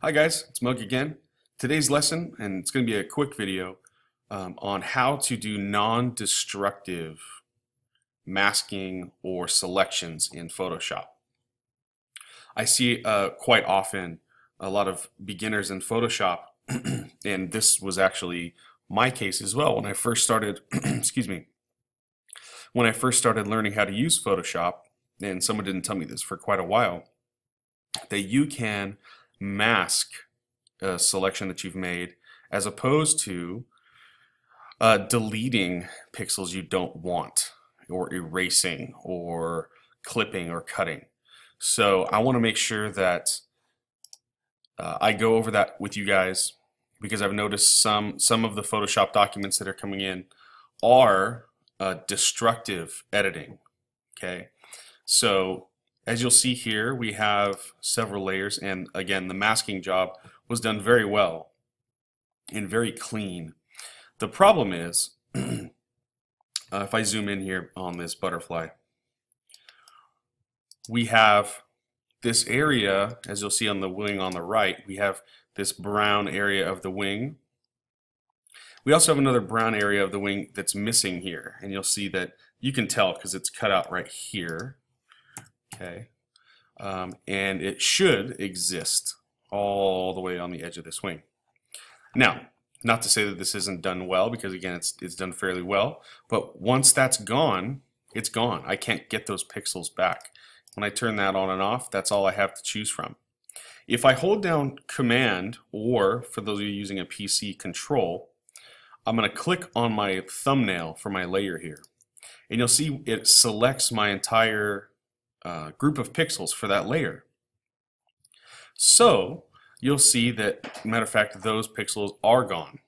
Hi guys, it's Mug again. Today's lesson, and it's going to be a quick video on how to do non-destructive masking or selections in Photoshop. I see quite often a lot of beginners in Photoshop, and this was actually my case as well when I first started, excuse me, when I first started learning how to use Photoshop, and someone didn't tell me this for quite a while, that you can mask a selection that you've made as opposed to deleting pixels you don't want or erasing or clipping or cutting. So I want to make sure that I go over that with you guys because I've noticed some of the Photoshop documents that are coming in are destructive editing. Okay, so as you'll see here, we have several layers, and again, the masking job was done very well and very clean. The problem is, if I zoom in here on this butterfly, we have this area, as you'll see on the wing on the right, we have this brown area of the wing. We also have another brown area of the wing that's missing here, and you'll see that you can tell because it's cut out right here. Okay, and it should exist all the way on the edge of this wing. Now, not to say that this isn't done well, because again, it's done fairly well, but once that's gone, it's gone. I can't get those pixels back. When I turn that on and off, that's all I have to choose from. If I hold down Command, or for those of you using a PC, Control, I'm going to click on my thumbnail for my layer here, and you'll see it selects my entire group of pixels for that layer. So you'll see that, matter of fact, those pixels are gone.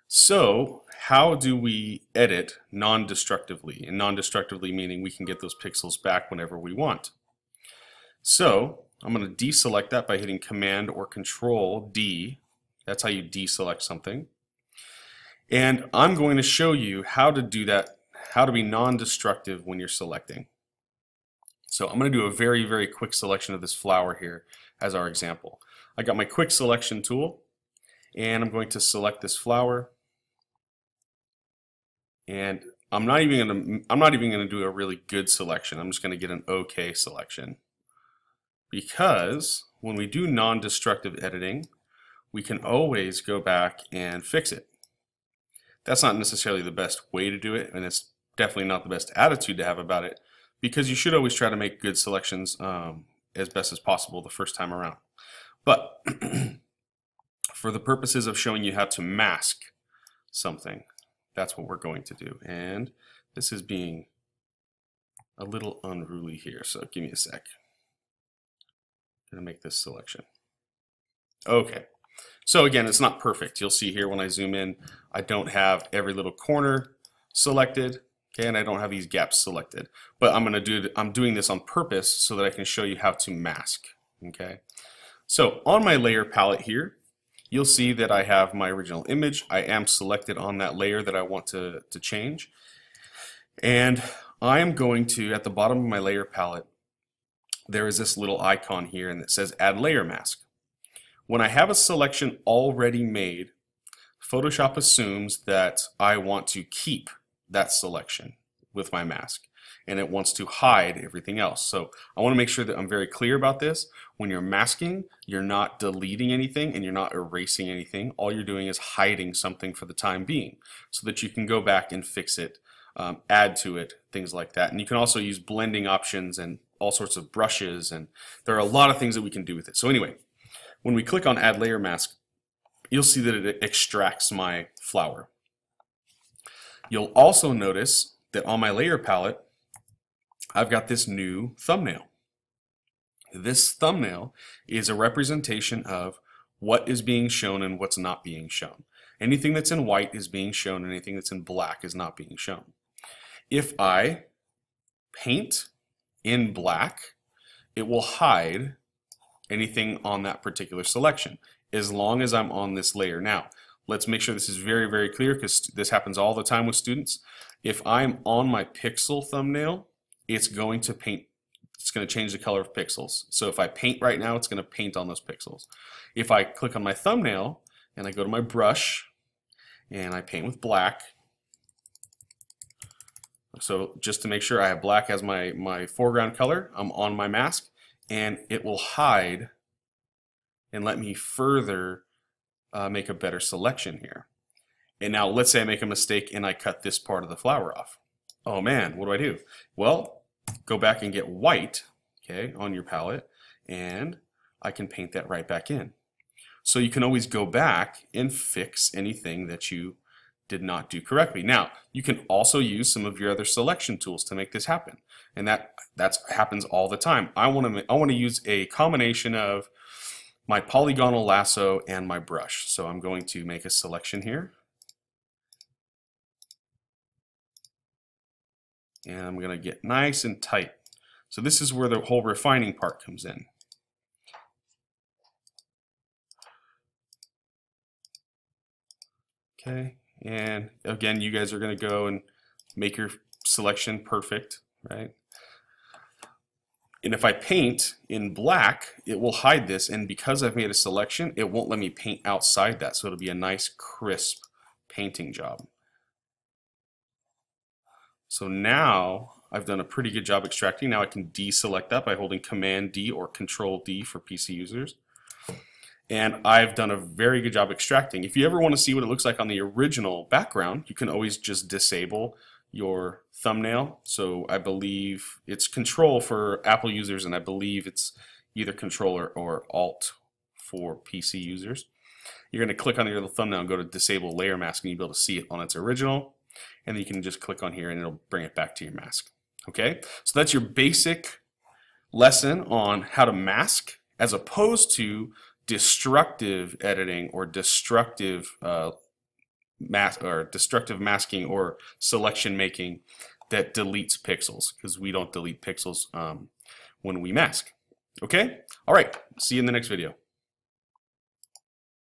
So how do we edit non-destructively? And non-destructively meaning we can get those pixels back whenever we want. So I'm going to deselect that by hitting Command or Control D. That's how you deselect something. And I'm going to show you how to do that, how to be non-destructive when you're selecting. So I'm going to do a very, very quick selection of this flower here as our example. I got my quick selection tool, and I'm going to select this flower. And I'm not even going to do a really good selection. I'm just going to get an okay selection. Because when we do non-destructive editing, we can always go back and fix it. That's not necessarily the best way to do it, and it's definitely not the best attitude to have about it, because you should always try to make good selections as best as possible the first time around. But for the purposes of showing you how to mask something, that's what we're going to do. And this is being a little unruly here, so give me a sec. I'm going to make this selection. Okay, so again, it's not perfect. You'll see here when I zoom in, I don't have every little corner selected. Okay, and I don't have these gaps selected, but I'm doing this on purpose so that I can show you how to mask. Okay, so on my layer palette here, you'll see that I have my original image. I am selected on that layer that I want to change, and I am going to, at the bottom of my layer palette, there is this little icon here, and it says Add Layer Mask. When I have a selection already made, Photoshop assumes that I want to keep that selection with my mask, and it wants to hide everything else. So I want to make sure that I'm very clear about this. When you're masking, you're not deleting anything and you're not erasing anything. All you're doing is hiding something for the time being so that you can go back and fix it, add to it, things like that. And you can also use blending options and all sorts of brushes, and there are a lot of things that we can do with it. So anyway, when we click on Add Layer Mask, you'll see that it extracts my flower. You'll also notice that on my layer palette, I've got this new thumbnail. This thumbnail is a representation of what is being shown and what's not being shown. Anything that's in white is being shown, and anything that's in black is not being shown. If I paint in black, it will hide anything on that particular selection as long as I'm on this layer. Now, let's make sure this is very, very clear, because this happens all the time with students. If I'm on my pixel thumbnail, it's going to paint it's going to change the color of pixels. So if I paint right now, it's going to paint on those pixels. If I click on my thumbnail and I go to my brush and I paint with black, so just to make sure I have black as my foreground color, I'm on my mask, and it will hide and let me further make a better selection here. And now let's say I make a mistake and I cut this part of the flower off. Oh man, what do I do? Well, go back and get white, okay, on your palette, and I can paint that right back in. So you can always go back and fix anything that you did not do correctly. Now, you can also use some of your other selection tools to make this happen, and that happens all the time. I want to use a combination of my polygonal lasso and my brush. So I'm going to make a selection here, and I'm going to get nice and tight. So this is where the whole refining part comes in. Okay. And again, you guys are going to go and make your selection perfect, right? And if I paint in black, it will hide this. And because I've made a selection, it won't let me paint outside that. So it'll be a nice, crisp painting job. So now I've done a pretty good job extracting. Now I can deselect that by holding Command D or Control D for PC users. And I've done a very good job extracting. If you ever want to see what it looks like on the original background, you can always just disable your thumbnail. So I believe it's Control for Apple users, and I believe it's either Control or Alt for PC users. You're going to click on your little thumbnail and go to Disable Layer Mask, and you'll be able to see it on its original. And then you can just click on here and it'll bring it back to your mask. Okay, so that's your basic lesson on how to mask, as opposed to destructive editing or destructive destructive masking or selection making that deletes pixels, because we don't delete pixels when we mask. Okay, all right, see you in the next video.